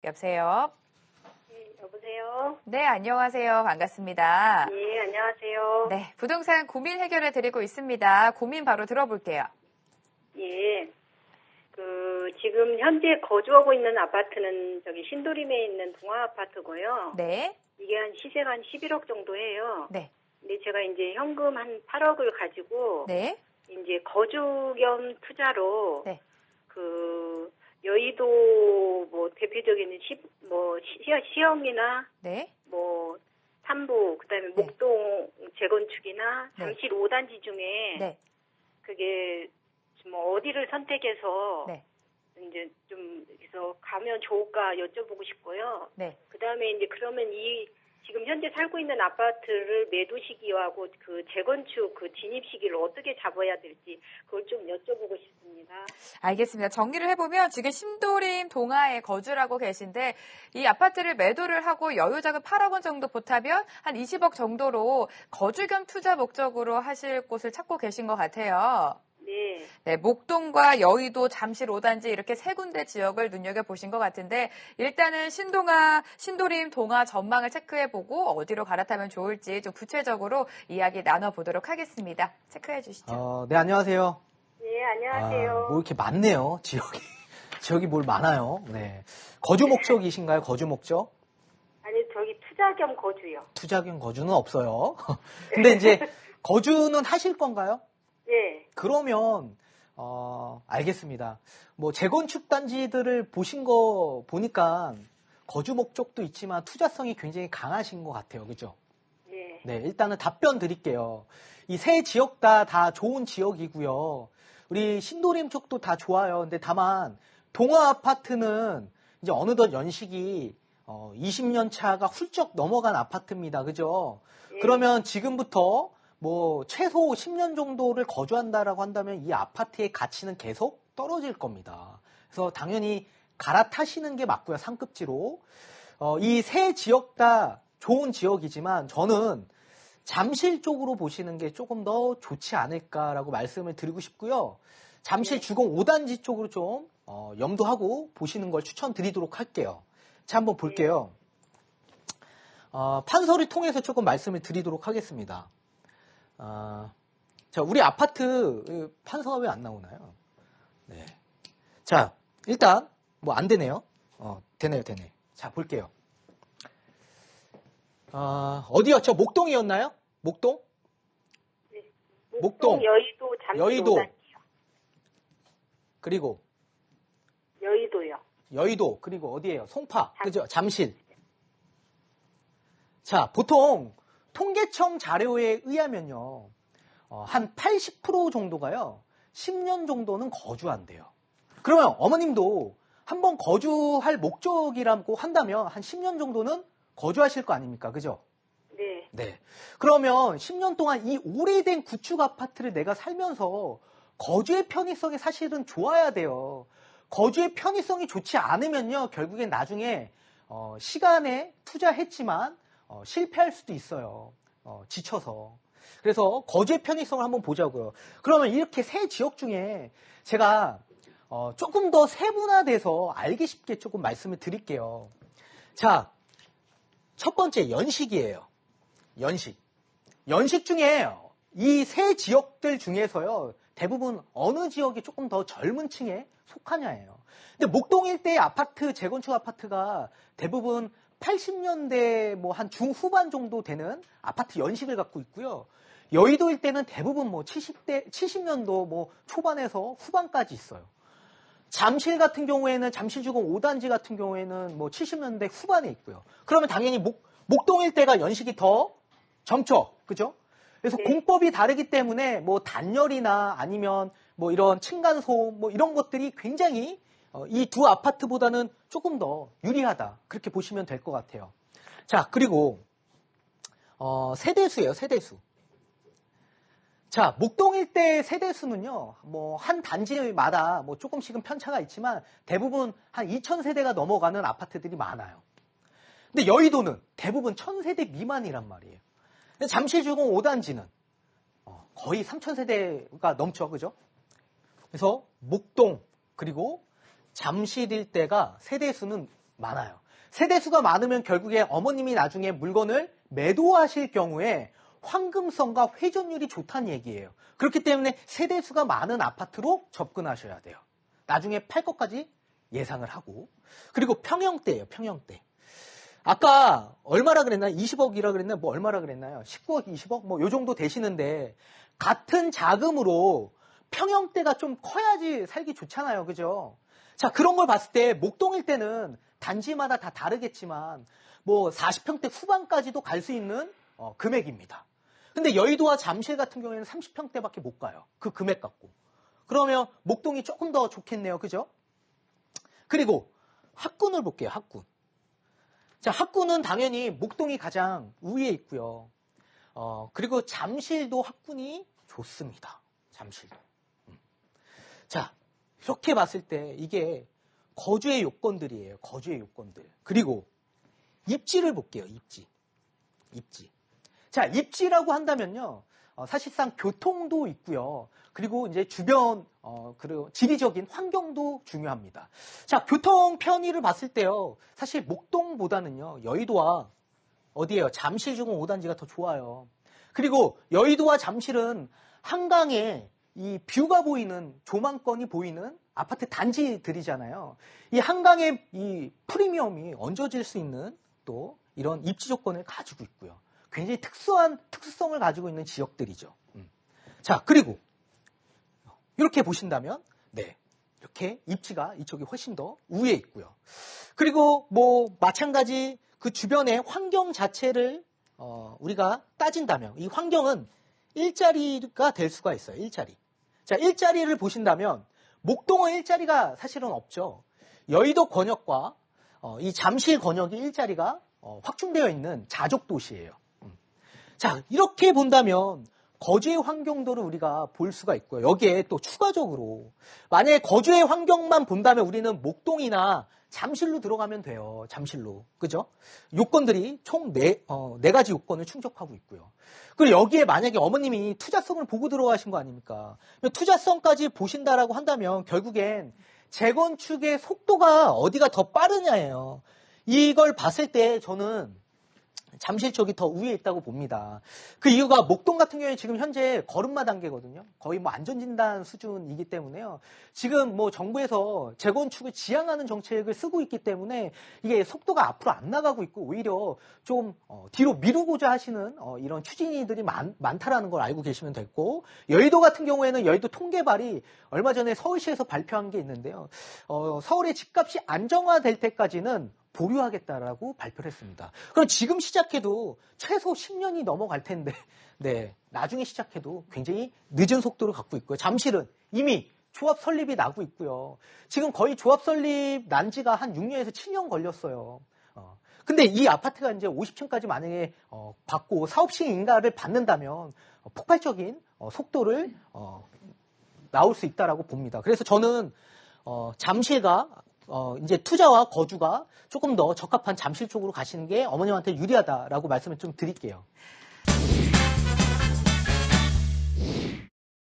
여보세요? 네, 여보세요? 네, 안녕하세요. 반갑습니다. 예, 안녕하세요. 네, 부동산 고민 해결해 드리고 있습니다. 고민 바로 들어볼게요. 예. 지금 현재 거주하고 있는 아파트는 저기 신도림에 있는 동아 아파트고요. 네. 이게 시세가 한 11억 정도 해요. 네. 근데 제가 이제 현금 한 8억을 가지고 네. 이제 거주 겸 투자로 네. 여의도 뭐 대표적인 시형이나 네. 뭐 삼부 그다음에 네. 목동 재건축이나 네. 잠실 5단지 중에 네. 그게 뭐 어디를 선택해서 네. 이제 좀 그래서 가면 좋을까 여쭤보고 싶고요. 네. 그다음에 이제 그러면 지금 현재 살고 있는 아파트를 매도 시기하고 그 재건축 그 진입 시기를 어떻게 잡아야 될지 그걸 좀 여쭤보고 싶습니다. 알겠습니다. 정리를 해보면 지금 신도림 동아에 거주를 하고 계신데 이 아파트를 매도를 하고 여유자금 8억 원 정도 보태면 한 20억 정도로 거주 겸 투자 목적으로 하실 곳을 찾고 계신 것 같아요. 네. 네, 목동과 여의도, 잠실 5단지 이렇게 세 군데 지역을 눈여겨보신 것 같은데 일단은 신도림 동아 전망을 체크해보고 어디로 갈아타면 좋을지 좀 구체적으로 이야기 나눠보도록 하겠습니다. 체크해 주시죠. 네, 안녕하세요. 네, 안녕하세요. 뭐 이렇게 많네요, 지역이. 지역이 뭘 많아요. 네. 거주 목적이신가요, 거주 목적? 아니, 저기 투자 겸 거주요. 투자 겸 거주는 없어요. 근데 이제 거주는 하실 건가요? 네. 그러면, 알겠습니다. 뭐 재건축 단지들을 보신 거 보니까 거주 목적도 있지만 투자성이 굉장히 강하신 것 같아요. 그죠? 네. 네, 일단은 답변 드릴게요. 이 세 지역 다 좋은 지역이고요. 우리 신도림 쪽도 다 좋아요. 근데 다만 동아 아파트는 이제 어느덧 연식이 20년 차가 훌쩍 넘어간 아파트입니다. 그죠? 네. 그러면 지금부터 뭐 최소 10년 정도를 거주한다라고 한다면 이 아파트의 가치는 계속 떨어질 겁니다. 그래서 당연히 갈아타시는 게 맞고요. 상급지로. 이 세 지역 다 좋은 지역이지만 저는 잠실 쪽으로 보시는 게 조금 더 좋지 않을까라고 말씀을 드리고 싶고요. 잠실 주공 5단지 쪽으로 좀 염두하고 보시는 걸 추천드리도록 할게요. 자, 한번 볼게요. 판서를 통해서 조금 말씀을 드리도록 하겠습니다. 자, 우리 아파트 판서가 왜 안 나오나요? 네. 자, 일단 뭐 안 되네요. 되네요. 자, 볼게요. 어디였죠? 목동이었나요? 목동? 네. 목동, 여의도, 잠실 여의도. 5단지요. 그리고 여의도요. 여의도, 그리고 어디예요? 송파, 그죠? 잠실. 자, 보통 통계청 자료에 의하면요, 한 80% 정도가요, 10년 정도는 거주한대요. 그러면 어머님도 한번 거주할 목적이라고 한다면 한 10년 정도는 거주하실 거 아닙니까? 그죠? 네. 네. 그러면 10년 동안 이 오래된 구축 아파트를 내가 살면서 거주의 편의성이 사실은 좋아야 돼요. 거주의 편의성이 좋지 않으면요, 결국엔 나중에 시간에 투자했지만 실패할 수도 있어요. 지쳐서. 그래서 거주의 편의성을 한번 보자고요. 그러면 이렇게 세 지역 중에 제가 조금 더 세분화돼서 알기 쉽게 조금 말씀을 드릴게요. 자, 첫 번째 연식이에요. 연식 중에 이 세 지역들 중에서요, 대부분 어느 지역이 조금 더 젊은 층에 속하냐예요. 근데 목동 일대의 아파트, 재건축 아파트가 대부분 80년대 뭐 한 중후반 정도 되는 아파트 연식을 갖고 있고요. 여의도 일대는 대부분 뭐 70년도 뭐 초반에서 후반까지 있어요. 잠실 같은 경우에는 잠실주공 5단지 같은 경우에는 뭐 70년대 후반에 있고요. 그러면 당연히 목동 일대가 연식이 더 젊죠. 그죠? 그래서 네. 공법이 다르기 때문에 뭐 단열이나 아니면 뭐 이런 층간소음 뭐 이런 것들이 굉장히 이 두 아파트보다는 조금 더 유리하다. 그렇게 보시면 될 것 같아요. 자, 그리고 세대수예요. 세대수. 자, 목동 일대 세대수는요, 뭐, 한 단지마다 뭐 조금씩은 편차가 있지만 대부분 한 2,000세대가 넘어가는 아파트들이 많아요. 근데 여의도는 대부분 1,000세대 미만이란 말이에요. 근데 잠실주공 5단지는 거의 3,000세대가 넘죠. 그죠? 그래서 목동, 그리고 잠실 일대가 세대수는 많아요. 세대수가 많으면 결국에 어머님이 나중에 물건을 매도하실 경우에 황금성과 회전율이 좋다는 얘기예요. 그렇기 때문에 세대수가 많은 아파트로 접근하셔야 돼요. 나중에 팔 것까지 예상을 하고. 그리고 평형대예요. 평형대. 아까 얼마라 그랬나요? 20억이라 그랬나요? 뭐 얼마라 그랬나요? 19억, 20억? 뭐 요 정도 되시는데 같은 자금으로 평형대가 좀 커야지 살기 좋잖아요. 그죠? 자, 그런 걸 봤을 때 목동일 때는 단지마다 다 다르겠지만 뭐 40평대 후반까지도 갈 수 있는 금액입니다. 근데 여의도와 잠실 같은 경우에는 30평대밖에 못 가요. 그 금액 갖고. 그러면 목동이 조금 더 좋겠네요. 그죠? 그리고 학군을 볼게요. 학군. 자, 학군은 당연히 목동이 가장 우위에 있고요. 그리고 잠실도 학군이 좋습니다. 잠실도. 자, 이렇게 봤을 때 이게 거주의 요건들이에요. 거주의 요건들. 그리고 입지를 볼게요. 입지. 자, 입지라고 한다면요. 사실상 교통도 있고요. 그리고 이제 주변 그리고 지리적인 환경도 중요합니다. 자, 교통 편의를 봤을 때요. 사실 목동보다는요. 여의도와 어디예요? 잠실 중흥 5단지가 더 좋아요. 그리고 여의도와 잠실은 한강에 이 뷰가 보이는 조망권이 보이는 아파트 단지들이잖아요. 이 한강의 이 프리미엄이 얹어질 수 있는 또 이런 입지 조건을 가지고 있고요. 굉장히 특수성을 가지고 있는 지역들이죠. 자, 그리고 이렇게 보신다면 네, 이렇게 입지가 이쪽이 훨씬 더 우위에 있고요. 그리고 뭐 마찬가지 그 주변의 환경 자체를 우리가 따진다면 이 환경은 일자리가 될 수가 있어요. 일자리. 자, 일자리를 보신다면 목동은 일자리가 사실은 없죠. 여의도 권역과 이 잠실 권역이 일자리가 확충되어 있는 자족 도시예요. 자, 이렇게 본다면 거주의 환경도를 우리가 볼 수가 있고요. 여기에 또 추가적으로 만약에 거주의 환경만 본다면 우리는 목동이나 잠실로 들어가면 돼요. 잠실로. 그죠? 요건들이 총 네 가지 요건을 충족하고 있고요. 그리고 여기에 만약에 어머님이 투자성을 보고 들어가신 거 아닙니까? 투자성까지 보신다라고 한다면 결국엔 재건축의 속도가 어디가 더 빠르냐예요. 이걸 봤을 때 저는 잠실 쪽이 더 우위에 있다고 봅니다. 그 이유가 목동 같은 경우에 지금 현재 걸음마 단계거든요. 거의 뭐 안전진단 수준이기 때문에요. 지금 뭐 정부에서 재건축을 지향하는 정책을 쓰고 있기 때문에 이게 속도가 앞으로 안 나가고 있고 오히려 좀 뒤로 미루고자 하시는 이런 추진이들이 많다라는 걸 알고 계시면 됐고, 여의도 같은 경우에는 여의도 통계발이 얼마 전에 서울시에서 발표한 게 있는데요. 서울의 집값이 안정화될 때까지는 보류하겠다라고 발표를 했습니다. 그럼 지금 시작해도 최소 10년이 넘어갈 텐데, 네, 나중에 시작해도 굉장히 늦은 속도를 갖고 있고요. 잠실은 이미 조합 설립이 나고 있고요. 지금 거의 조합 설립 난 지가 한 6년에서 7년 걸렸어요. 근데 이 아파트가 이제 50층까지 만약에 받고 사업식 인가를 받는다면 폭발적인 속도를 나올 수 있다라고 봅니다. 그래서 저는 잠실가 이제 투자와 거주가 조금 더 적합한 잠실 쪽으로 가시는 게 어머님한테 유리하다라고 말씀을 좀 드릴게요.